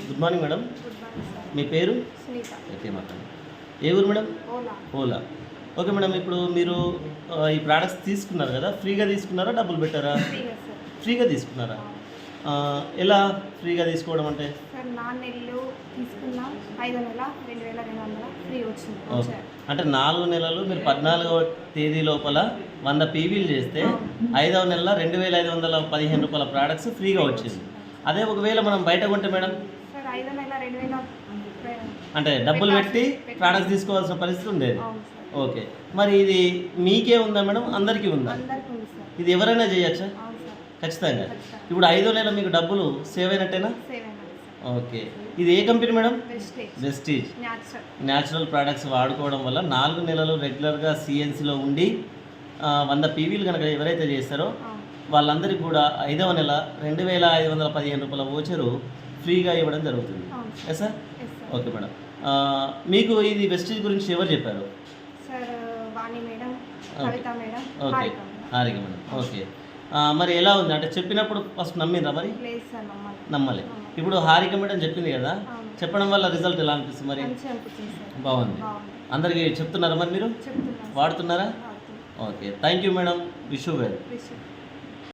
Good morning madam. Good morning sir. మీ పేరు? Sunitha. Okay madam. ఏ ఊరు madam? Ola. Ola. Okay madam, ఇప్పుడు మీరు ఈ ప్రోడక్ట్స్ తీసుకున్నారు కదా, ఫ్రీగా తీసుకున్నారా డబ్బులు పెట్టారా? ఫ్రీగా సార్. ఫ్రీగా తీసుకున్నారా? ఎలా ఫ్రీగా తీసుకోవడం అంటే? సార్ 4 నెలలు తీసుకున్నా 5వ నెల 2200 ఫ్రీ వచ్చింది. ఓకే, అంటే 4 నెలలు మీరు 14వ తేదీ లోపల 100 పీవీలు చేస్తే 5వ నెల 2515 రూపాయల ప్రోడక్ట్స్ ఫ్రీగా వచ్చింది. అదే ఒకవేళ మనం బయట కొంటే మేడం సార్ 5వ నెల 2000 అంటే డబ్బులు పెట్టి ప్రోడక్ట్స్ తీసుకోవాల్సిన పరిస్థితి ఉండేది. అవును సార్. ఓకే, మరి ఇది మీకే ఉందా మేడం, అందరికీ ఉందా? అందరికీ ఉంది సార్. ఇది ఎవరైనా చేయొచ్చా? అవును సార్. ఖచ్చితంగా. ఖచ్చితంగా. ఇప్పుడు 5వ నెల మీకు డబ్బులు సేవ్ అయినట్టేనా? సేవ్ అయినది సార్. ఓకే, ఇది ఏ company madam? Vestige. Vestige natural. Natural products వాడుకోవడం వల్ల 4 నెలలు రెగ్యులర్గా సిఎన్సిలో ఉండి 100 పీవీలు కనుక ఎవరైతే చేస్తారో అవును. వాళ్ళందరికీ కూడా 5వ నెల 2515 రూపాయల ఓచరు ఫ్రీగా ఇవ్వడం జరుగుతుంది. అవును yes sir? Yes sir. Okay madam, మీకు ఇది వెస్టీజ్ గురించి ఎవరు చెప్పారు? Sir Vani madam, okay. Kavitha madam, okay, Harika madam. Harika madam. Okay, మరి ఎలా ఉంది అంటే చెప్పినప్పుడు ఫస్ట్ నమ్మిందా? మరి లేదు సార్ నమ్మాలి. నమ్మలే. ఇప్పుడు హారిక మేడం చెప్పింది కదా, అవును. చెప్పడం వల్ల రిజల్ట్ ఎలా అనిపిస్తుంది? మరి మంచిగా అనిపించింది సార్. బాగుంది. బాగుంది. అందరికీ చెప్తున్నారా మరి మీరు? చెప్తున్నాను సార్. వాడుతున్నారా? వాడుతున్నాను. Okay, thank you madam. Wish you well. విషయం